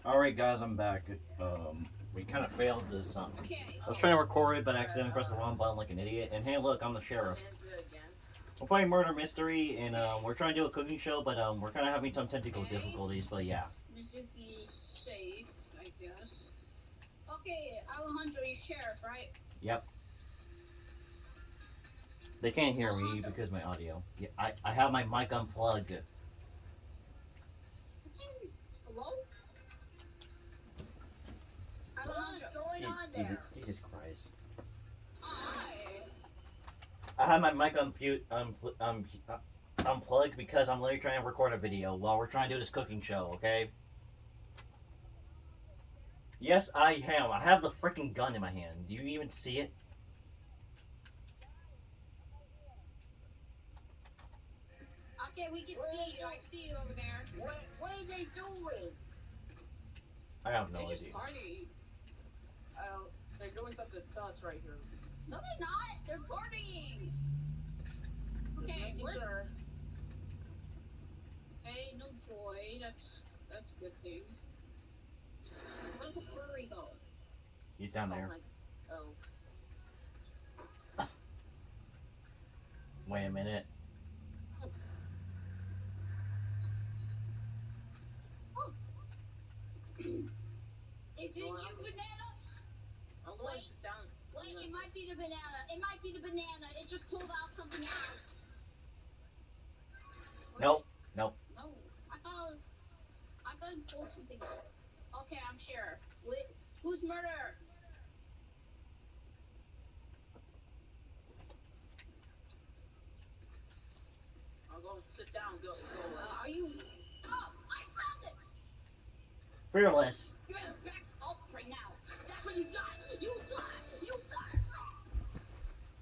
Alright guys, I'm back. We kind of failed this. Okay. I was trying to record it, but I accidentally pressed the wrong button like an idiot. And hey, look, I'm the sheriff. Again. We're playing Murder Mystery, and we're trying to do a cooking show, but we're kind of having some technical difficulties. But yeah. Mizuki is safe, I guess. Okay, Alejandro, you're sheriff, right? Yep. They can't hear me because of my audio. Yeah, I have my mic unplugged. Hello? Alejandro, what's going on there? Jesus Christ. Hi. I have my mic unplugged because I'm literally trying to record a video while we're trying to do this cooking show, okay? Yes, I am. I have the freaking gun in my hand. Do you even see it? Okay, we can see you. I see you over there. What are they doing? I have no They're idea. just partying. They're doing something sus right here. No, they're not. They're partying. Okay, Just making sure. Okay, no joy. That's a good thing. Where's the furry go? He's down there. Wait a minute. Is it you, banana? I'm going to sit down. Wait, it might be the banana. It might be the banana. It just pulled out something out. Nope. Nope. No. I thought it pulled something out. Okay, I'm sheriff. Wait, who's murder? I'm going to sit down. Go. Are you? Oh, I found it. Fearless. You're gonna back up right now. That's what you got. You got.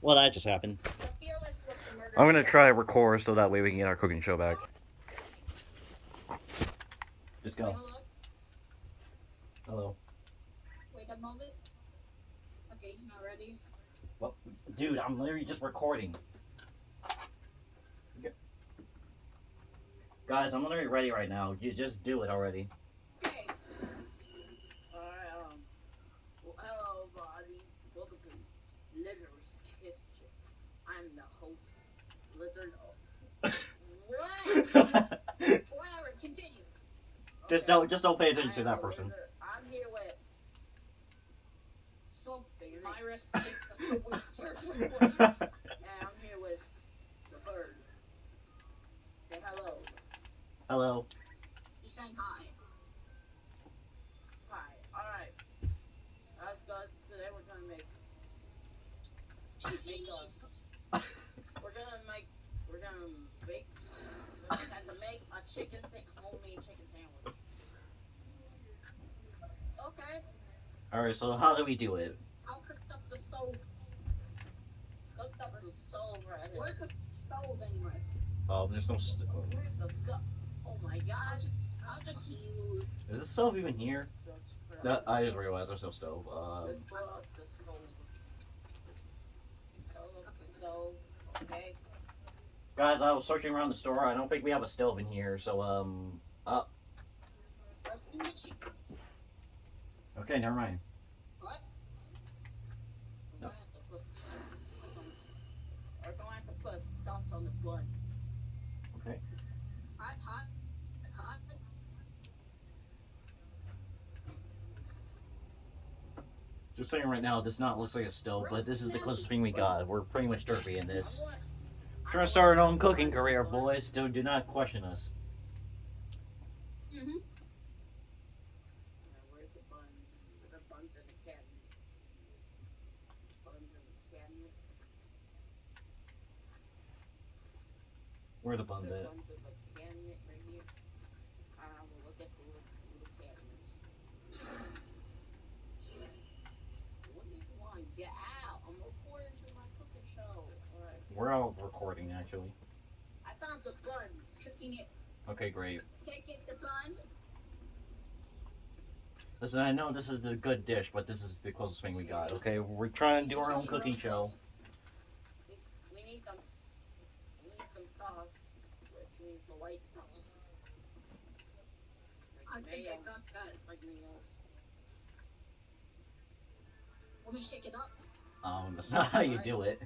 Well, that just happened. The fearless was the murderer. I'm gonna try record so that way we can get our cooking show back. Just go. Wait, Hello. Wait a moment. Okay, he's not ready. Well, dude, I'm literally just recording. Okay. Guys, I'm literally ready right now. You just do it already. Okay. Alright, hello, everybody. Welcome to Lizard's Kitchen. I'm the host, Lizard. What? Whatever, continue. Just don't pay attention to that person. I'm here with Something. Virus, the subway surfer. and I'm here with the bird. Say hello. Hello. He's saying hi. Hi. Alright. Today we're gonna make a homemade chicken sandwich. Okay. Alright, so how do we do it? I'll cook up the stove. Cooked up the stove right here. Where's the stove anyway? There's no Where's the stuff? Oh my god. I'll just use. Is the stove even here? I just realized there's no stove. Let's put up the stove. Okay. Guys, I was searching around the store. I don't think we have a stove in here, so Roasting the chicken. Okay, never mind. What? No. We're going to have to put sauce on the bun. Okay. Hot. Just saying right now, this not looks like a stove, but this is the closest thing we got. We're pretty much derpy in this. Trying to start our own cooking career, boys. Do not question us. Mm-hmm. Where's the buns? The buns in the cabinet. Buns in the cabinet. Where are the buns at? The buns in the cabinet right here. We'll look at the little cabinets. What do you want? Get out! I'm recording to my cooking show. Alright. We're all recording, actually. I found some buns. Cooking it. Okay, great. Take it the bun. Listen, I know this is the good dish, but this is the closest thing we got, okay? We're trying to do our own cooking show. We need some sauce, which means the white sauce. I think I Mayo. got that. Like mayo. Let me shake it up. That's not how you do it.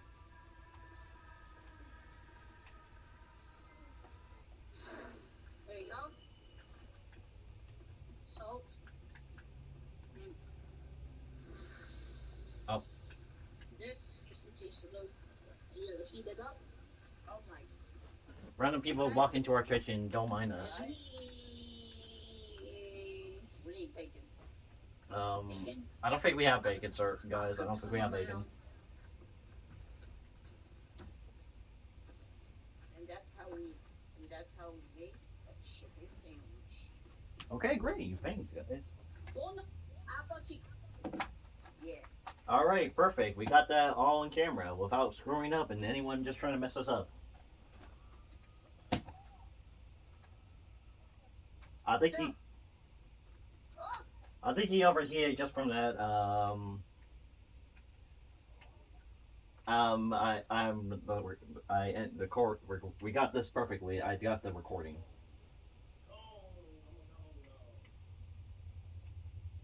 There you go. Salt. Oh. This, just in case you heat it up. Oh my. Random people Okay. walk into our kitchen, don't mind us. We need bacon. Bacon. I don't think we have bacon, sir, guys. I don't think we have bacon. And that's how we make a chicken sandwich. Okay, great. Thanks, guys. Bon appetit. Yeah. All right, perfect. We got that all on camera without screwing up and anyone just trying to mess us up. I think he. Oh, I think he overheated just from that. The court. We got this perfectly. I got the recording.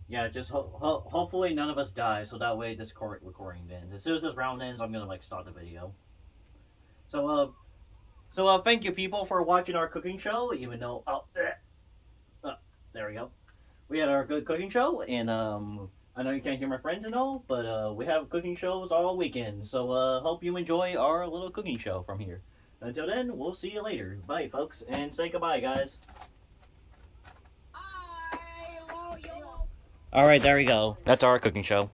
Yeah, just hopefully none of us die, so that way this court recording ends. As soon as this round ends, I'm gonna like start the video. So thank you people for watching our cooking show. Even though there we go. We had our good cooking show, and I know you can't hear my friends and all, but we have cooking shows all weekend. So hope you enjoy our little cooking show from here. Until then, we'll see you later. Bye, folks, and say goodbye, guys. YOLO. All right, there we go. That's our cooking show.